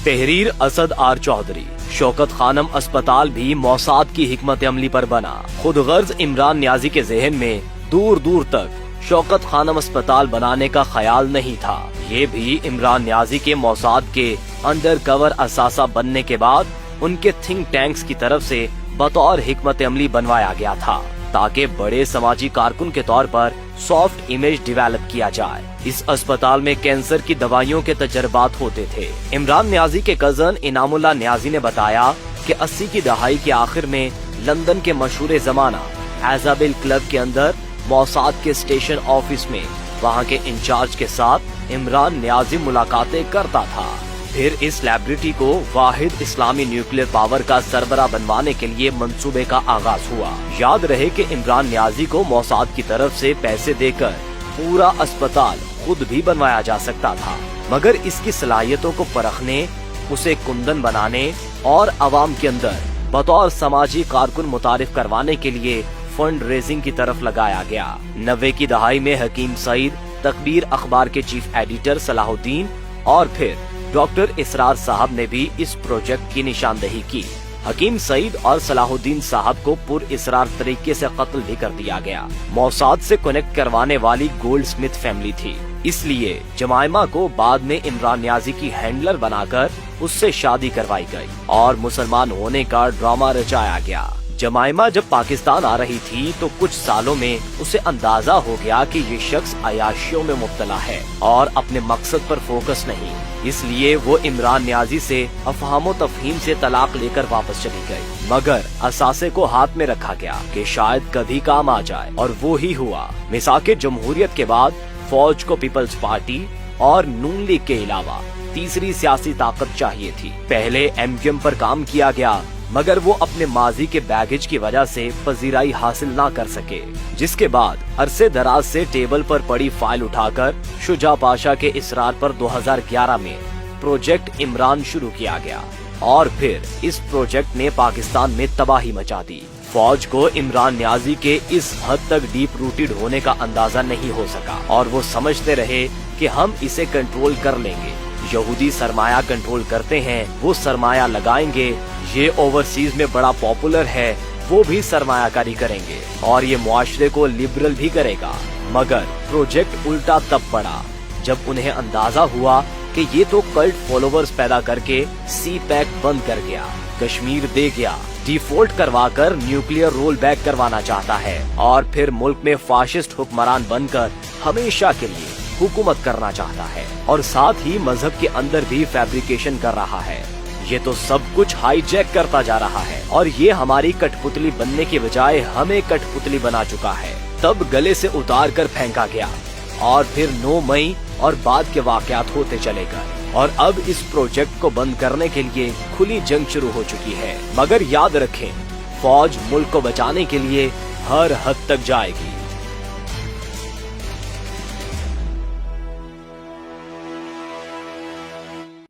तहरीर असद आर चौधरी। शौकत खानम अस्पताल भी मौसाद की हिकमत अमली पर बना। खुद गर्ज इमरान नियाजी के जहन में दूर दूर तक शौकत खानम अस्पताल बनाने का ख्याल नहीं था। ये भी इमरान नियाजी के मौसाद के अंडर कवर असासा बनने के बाद उनके थिंक टैंक्स की तरफ से बतौर हिकमत अमली बनवाया गया था, ताकि बड़े समाजी कारकुन के तौर पर सॉफ्ट इमेज डेवलप किया जाए। इस अस्पताल में कैंसर की दवाइयों के तजर्बात होते थे। इमरान नियाजी के कजन इनामुल्लाह नियाजी ने बताया कि 80 की दहाई के आखिर में लंदन के मशहूर जमाना एजाबिल क्लब के अंदर मौसाद के स्टेशन ऑफिस में वहाँ के इंचार्ज के साथ इमरान नियाजी मुलाकातें करता था। फिर इस सेलिब्रिटी को वाहिद इस्लामी न्यूक्लियर पावर का सरबराह बनवाने के लिए मंसूबे का आगाज हुआ। याद रहे कि इमरान नियाजी को मौसाद की तरफ से पैसे देकर पूरा अस्पताल खुद भी बनवाया जा सकता था, मगर इसकी सलाहियतों को परखने, उसे कुंदन बनाने और अवाम के अंदर बतौर समाजी कारकुन मुतारिफ करवाने के लिए फंड रेजिंग की तरफ लगाया गया। 90 की दहाई में हकीम सईद, तकबीर अखबार के चीफ एडिटर सलाहुद्दीन और फिर डॉक्टर इसरार साहब ने भी इस प्रोजेक्ट की निशानदेही की। हकीम सईद और सलाहुद्दीन साहब को पुर इसरार तरीके से कत्ल भी कर दिया गया। मौसाद से कनेक्ट करवाने वाली गोल्ड स्मिथ फैमिली थी, इसलिए जमाइमा को बाद में इमरान नियाजी की हैंडलर बनाकर उससे शादी करवाई गई और मुसलमान होने का ड्रामा रचाया गया। जमाइमा जब पाकिस्तान आ रही थी तो कुछ सालों में उसे अंदाजा हो गया कि ये शख्स अयाशियों में मुब्तला है और अपने मकसद पर फोकस नहीं, इसलिए वो इमरान नियाजी से अफहाम तफहीम से तलाक लेकर वापस चली गई। मगर असासे को हाथ में रखा गया कि शायद कभी काम आ जाए, और वो ही हुआ। मिसाके जमहूरियत के बाद फौज को पीपल्स पार्टी और नून लीग के अलावा तीसरी सियासी ताकत चाहिए थी। पहले एमक्यूएम पर काम किया गया, मगर वो अपने माजी के बैगेज की वजह से पजीराई हासिल ना कर सके, जिसके बाद अरसे दराज से टेबल पर पड़ी फाइल उठाकर शुजा पाशा के इसरार पर 2011 में प्रोजेक्ट इमरान शुरू किया गया और फिर इस प्रोजेक्ट ने पाकिस्तान में तबाही मचा दी। फौज को इमरान नियाजी के इस हद तक डीप रूटेड होने का अंदाजा नहीं हो सका और वो समझते रहे कि हम इसे कंट्रोल कर लेंगे। यहूदी सरमाया कंट्रोल करते हैं, वो सरमाया लगाएंगे, ये ओवरसीज में बड़ा पॉपुलर है, वो भी सरमायाकारी करेंगे और ये मुआशरे को लिबरल भी करेगा। मगर प्रोजेक्ट उल्टा तब पड़ा जब उन्हें अंदाजा हुआ कि ये तो कल्ट फॉलोवर्स पैदा करके सी पैक बंद कर गया, कश्मीर दे गया, डिफॉल्ट करवाकर न्यूक्लियर रोल बैक करवाना चाहता है और फिर मुल्क में फाशिस्ट हुक्मरान बनकर हमेशा के लिए हुकूमत करना चाहता है और साथ ही मजहब के अंदर भी फैब्रिकेशन कर रहा है। ये तो सब कुछ हाईजैक करता जा रहा है और ये हमारी कठपुतली बनने के बजाय हमें कठपुतली बना चुका है। तब गले से उतार कर फेंका गया और फिर 9 मई और बाद के वाकयात होते चले गए और अब इस प्रोजेक्ट को बंद करने के लिए खुली जंग शुरू हो चुकी है। मगर याद रखें, फौज मुल्क को बचाने के लिए हर हद तक जाएगी।